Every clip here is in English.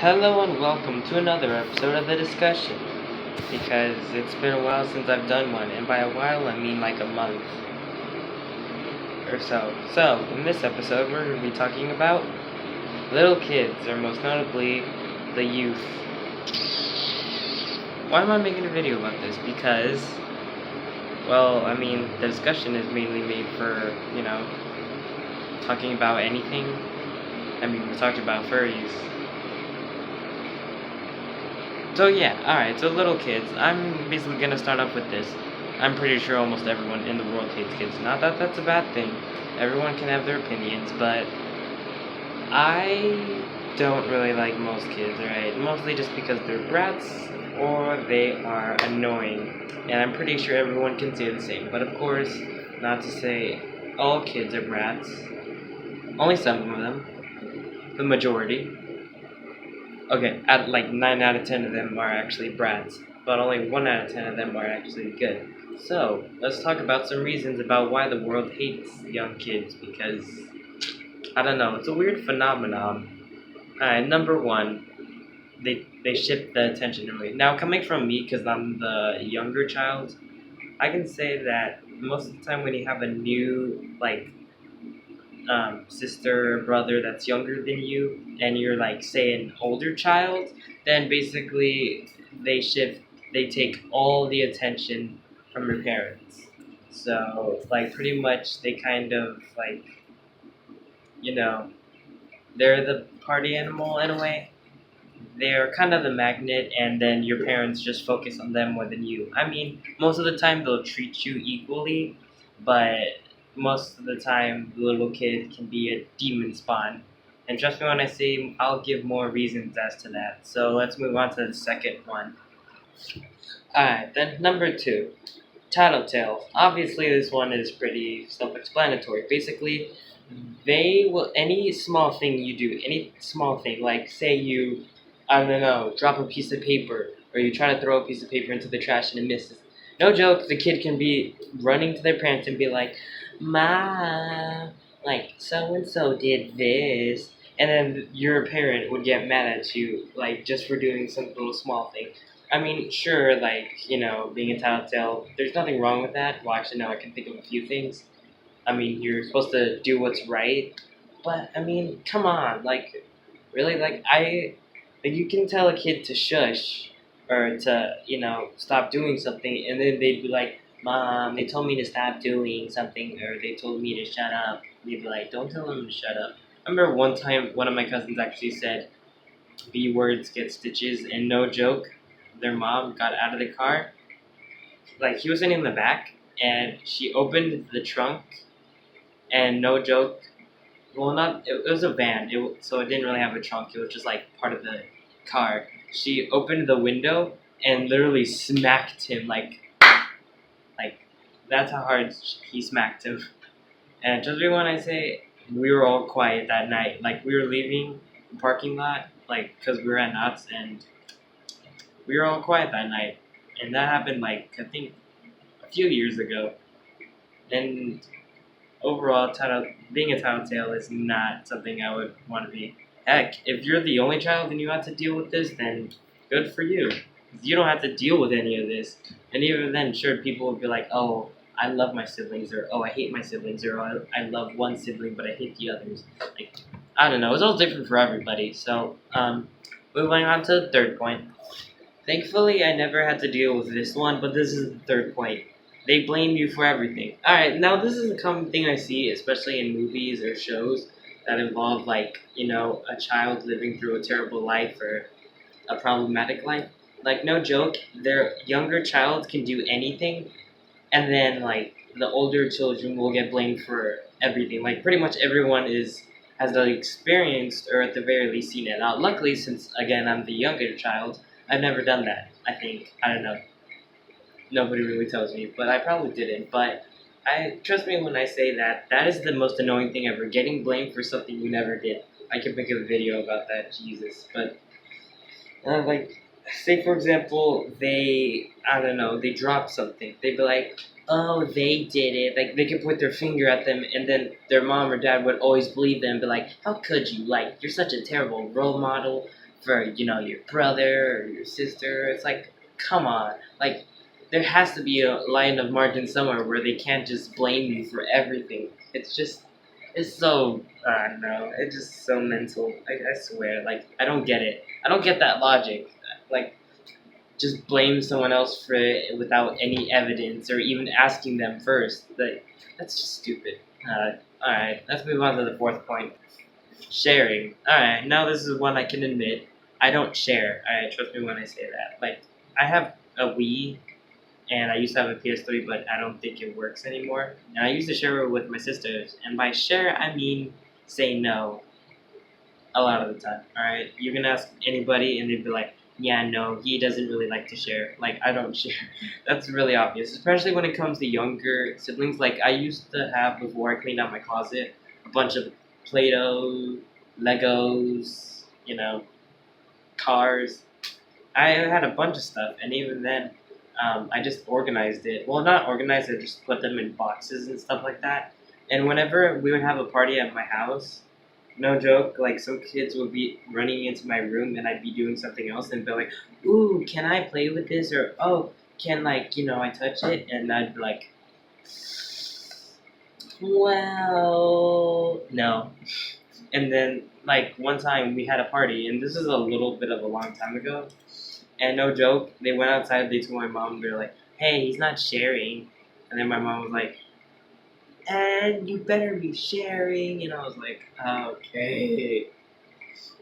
Hello and welcome to another episode of The Discussion, because it's been a while since I've done one, and by a while I mean like a month or so. So, in this episode we're going to be talking about little kids, or most notably, the youth. Why am I making a video about this? Because, the discussion is mainly made for, talking about anything. We talked about furries. So yeah, alright, so little kids, I'm basically gonna start off with this. I'm pretty sure almost everyone in the world hates kids. Not that that's a bad thing. Everyone can have their opinions, but I don't really like most kids, alright? Mostly just because they're brats or they are annoying. And I'm pretty sure everyone can say the same. But of course, not to say all kids are brats. Only some of them. The majority. Okay, like 9 out of 10 of them are actually brats, but only 1 out of 10 of them are actually good. So, let's talk about some reasons about why the world hates young kids, because, I don't know, it's a weird phenomenon. Alright, number one, they shift the attention away. Now, coming from me, because I'm the younger child, I can say that most of the time when you have a new, sister or brother that's younger than you, and you're say an older child, then basically they take all the attention from your parents. So pretty much they kind of you know they're the party animal in a way. They're kind of the magnet, and then your parents just focus on them more than you. Most of the time they'll treat you equally, but most of the time the little kid can be a demon spawn. And trust me when I say I'll give more reasons as to that. So let's move on to the second one. Alright, then number two. Tattletale. Obviously this one is pretty self-explanatory. Basically, they will, any small thing you do, any small thing, like say you, I don't know, drop a piece of paper, or you try to throw a piece of paper into the trash and it misses. No joke, the kid can be running to their parents and be like, "Ma, so-and-so did this." And then your parent would get mad at you, just for doing some little small thing. Sure, being a tattletale, there's nothing wrong with that. Well, actually, no, I can think of a few things. You're supposed to do what's right, but come on, really, you can tell a kid to shush or to, stop doing something, and then they'd be like, "Mom, they told me to stop doing something, or they told me to shut up." And they'd be like, "Don't tell them to shut up." I remember one time, one of my cousins actually said, "B words get stitches," and no joke, their mom got out of the car, he was sitting in the back, and she opened the trunk. And no joke, well, it was a van, so it didn't really have a trunk. It was just part of the car. She opened the window and literally smacked him, that's how hard he smacked him. And just when I say, we were all quiet that night. We were leaving the parking lot, because we were at Knott's, and we were all quiet that night. And that happened, I think, a few years ago. And overall, being a tattletale is not something I would want to be. Heck, if you're the only child and you have to deal with this, then good for you. You don't have to deal with any of this. And even then, sure, people will be like, "Oh, I love my siblings," or "Oh, I hate my siblings," or I love one sibling but I hate the others." I don't know. It's all different for everybody. So, moving on to the third point. Thankfully, I never had to deal with this one, but this is the third point. They blame you for everything. Alright, now this is a common thing I see, especially in movies or shows that involve, a child living through a terrible life or a problematic life. No joke, their younger child can do anything, and then, the older children will get blamed for everything. Pretty much everyone has experienced, or at the very least seen it. Now, luckily, since, again, I'm the younger child, I've never done that, I think. I don't know. Nobody really tells me, but I probably didn't. But trust me when I say that is the most annoying thing ever. Getting blamed for something you never did. I could make a video about that, Jesus. But say for example, they drop something. They'd be like, oh, they did it. Like they could point their finger at them, and then their mom or dad would always believe them. Be like, how could you? Like, you're such a terrible role model for your brother or your sister. It's like, come on. Like, there has to be a line of margin somewhere where they can't just blame you for everything. It's so I don't know. It's just so mental. I swear. Like, I don't get it. I don't get that logic. Like, just blame someone else for it without any evidence or even asking them first. Like, that's just stupid. Alright, let's move on to the fourth point. Sharing. Alright, now this is one I can admit. I don't share. Alright, trust me when I say that. Like, I have a Wii, and I used to have a PS3, but I don't think it works anymore. And I used to share it with my sisters. And by share, I mean say no a lot of the time. Alright, you can ask anybody, and they'd be like, yeah, no, he doesn't really like to share. Like, I don't share. That's really obvious, especially when it comes to younger siblings. Like, I used to have, before I cleaned out my closet, a bunch of Play-Doh, Legos, cars. I had a bunch of stuff, and even then, I just organized it. Well, not organized, I just put them in boxes and stuff like that. And whenever we would have a party at my house, no joke, like some kids would be running into my room and I'd be doing something else and be like, ooh, can I play with this? Or, oh, can I touch it? And I'd be like, well, no. And then, like, one time we had a party, and this is a little bit of a long time ago. And no joke, they went outside, they told my mom, they were like, hey, he's not sharing. And then my mom was like, and you better be sharing. And I was like, okay.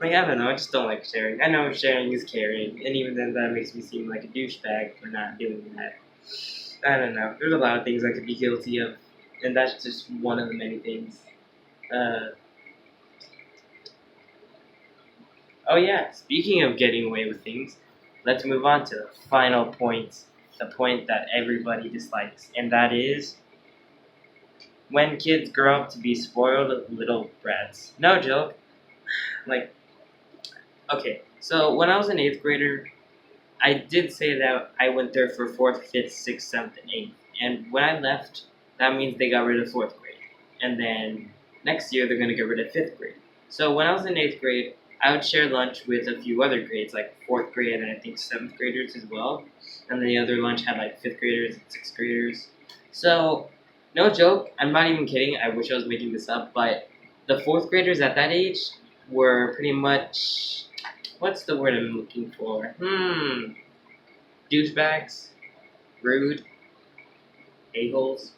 Like, I don't know, I just don't like sharing. I know sharing is caring, and even then that makes me seem like a douchebag for not doing that. I don't know. There's a lot of things I could be guilty of, and that's just one of the many things. Uh, oh yeah, speaking of getting away with things, let's move on to the final point. The point that everybody dislikes, and that is when kids grow up to be spoiled little brats. No joke. Like, okay, so when I was an 8th grader, I did say that I went there for 4th, 5th, 6th, 7th, and 8th. And when I left, that means they got rid of 4th grade. And then next year, they're going to get rid of 5th grade. So when I was in 8th grade, I would share lunch with a few other grades, like 4th grade and I think 7th graders as well. And then the other lunch had like 5th graders and 6th graders. So, no joke, I'm not even kidding, I wish I was making this up, but the 4th graders at that age were pretty much, what's the word I'm looking for? Douchebags, rude, a-holes.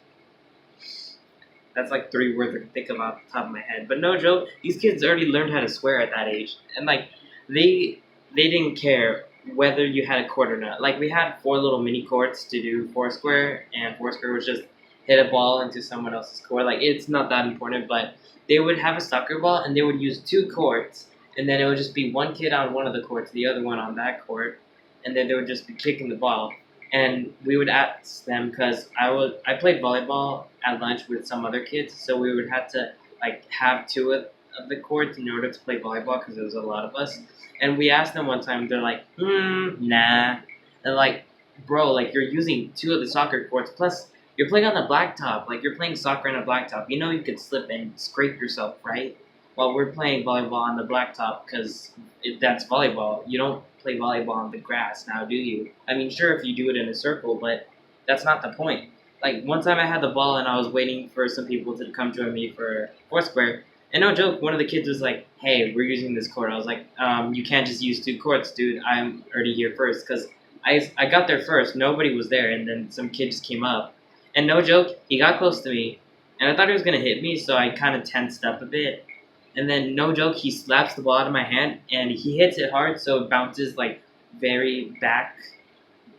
That's like 3 words I can think of off the top of my head. But no joke, these kids already learned how to swear at that age. And like, they didn't care whether you had a court or not. Like, we had 4 little mini courts to do Foursquare, and Foursquare was just hit a ball into someone else's court. Like, it's not that important, but they would have a soccer ball, and they would use 2 courts, and then it would just be one kid on one of the courts, the other one on that court, and then they would just be kicking the ball. And we would ask them, because I played volleyball at lunch with some other kids, so we would have to like have 2 of the courts in order to play volleyball because there was a lot of us. And we asked them one time, they're like, nah. They're like, bro, like you're using 2 of the soccer courts, plus you're playing on the blacktop. Like, you're playing soccer on a blacktop. You know you could slip and scrape yourself, right? Well, we're playing volleyball on the blacktop because that's volleyball. You don't play volleyball on the grass now, do you? I mean, sure, if you do it in a circle, but that's not the point. Like, one time I had the ball and I was waiting for some people to come join me for Foursquare. And no joke, one of the kids was like, hey, we're using this court. I was like, you can't just use 2 courts, dude. I'm already here first. Because I got there first. Nobody was there. And then some kid just came up. And no joke, he got close to me. And I thought he was going to hit me, so I kind of tensed up a bit. And then, no joke, he slaps the ball out of my hand. And he hits it hard, so it bounces, like, very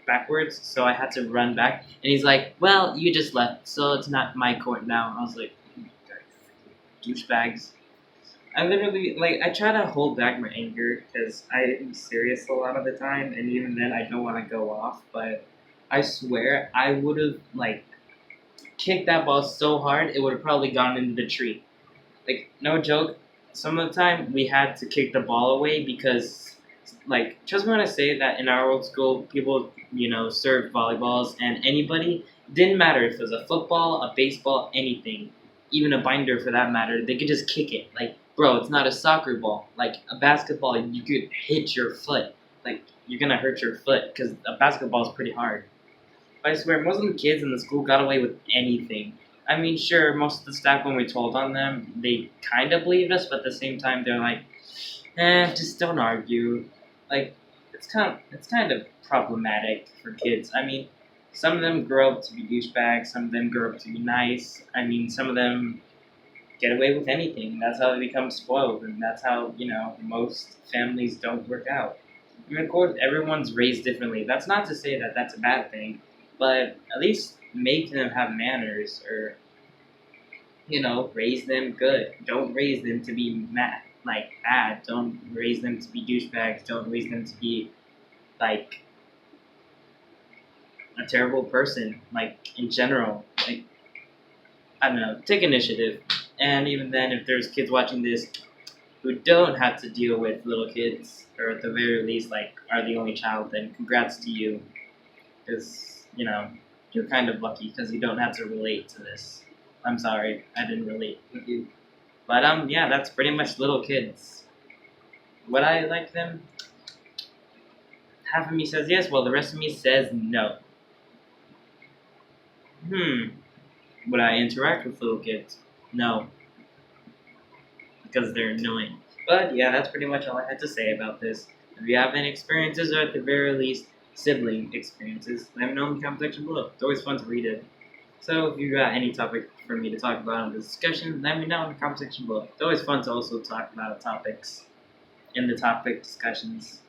backwards. So I had to run back. And he's like, well, you just left, so it's not my court now. I was like, douchebags. I literally, like, I try to hold back my anger because I am serious a lot of the time, and even then I don't want to go off, but I swear I would have, like, kicked that ball so hard it would have probably gone into the tree. Like, no joke, some of the time we had to kick the ball away because, like, just want to say that in our old school, people, served volleyballs, and anybody, Didn't matter if it was a football, a baseball, anything, even a binder for that matter. They could just kick it. Like, bro, it's not a soccer ball. Like a basketball, you could hit your foot. Like you're gonna hurt your foot because a basketball is pretty hard. But I swear, most of the kids in the school got away with anything. I mean, sure, most of the staff when we told on them, they kind of believed us, but at the same time, they're like, just don't argue. Like, it's kind of problematic for kids. I mean, some of them grow up to be douchebags. Some of them grow up to be nice. I mean, some of them get away with anything. That's how they become spoiled, and that's how most families don't work out. I mean, of course, everyone's raised differently. That's not to say that that's a bad thing, but at least make them have manners, or raise them good. Don't raise them to be mad, like bad. Don't raise them to be douchebags. Don't raise them to be like a terrible person. Like in general, like I don't know. Take initiative. And even then, if there's kids watching this who don't have to deal with little kids, or at the very least, like are the only child, then congrats to you, because you're kind of lucky because you don't have to relate to this. I'm sorry, I didn't relate with you. But yeah, that's pretty much little kids. Would I like them? Half of me says yes, while the rest of me says no. Would I interact with little kids? No, because they're annoying. But yeah, that's pretty much all I had to say about this. If you have any experiences, or at the very least, sibling experiences, let me know in the comment section below. It's always fun to read it. So if you got any topic for me to talk about in the discussion, let me know in the comment section below. It's always fun to also talk about topics in the topic discussions.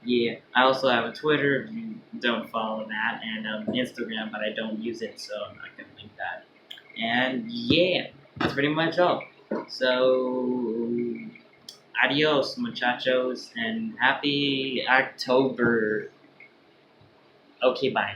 Yeah, I also have a Twitter if you don't follow that, and Instagram, but I don't use it, so I'm not gonna link that. And yeah, that's pretty much all. So adios, muchachos, and happy October. Okay, bye.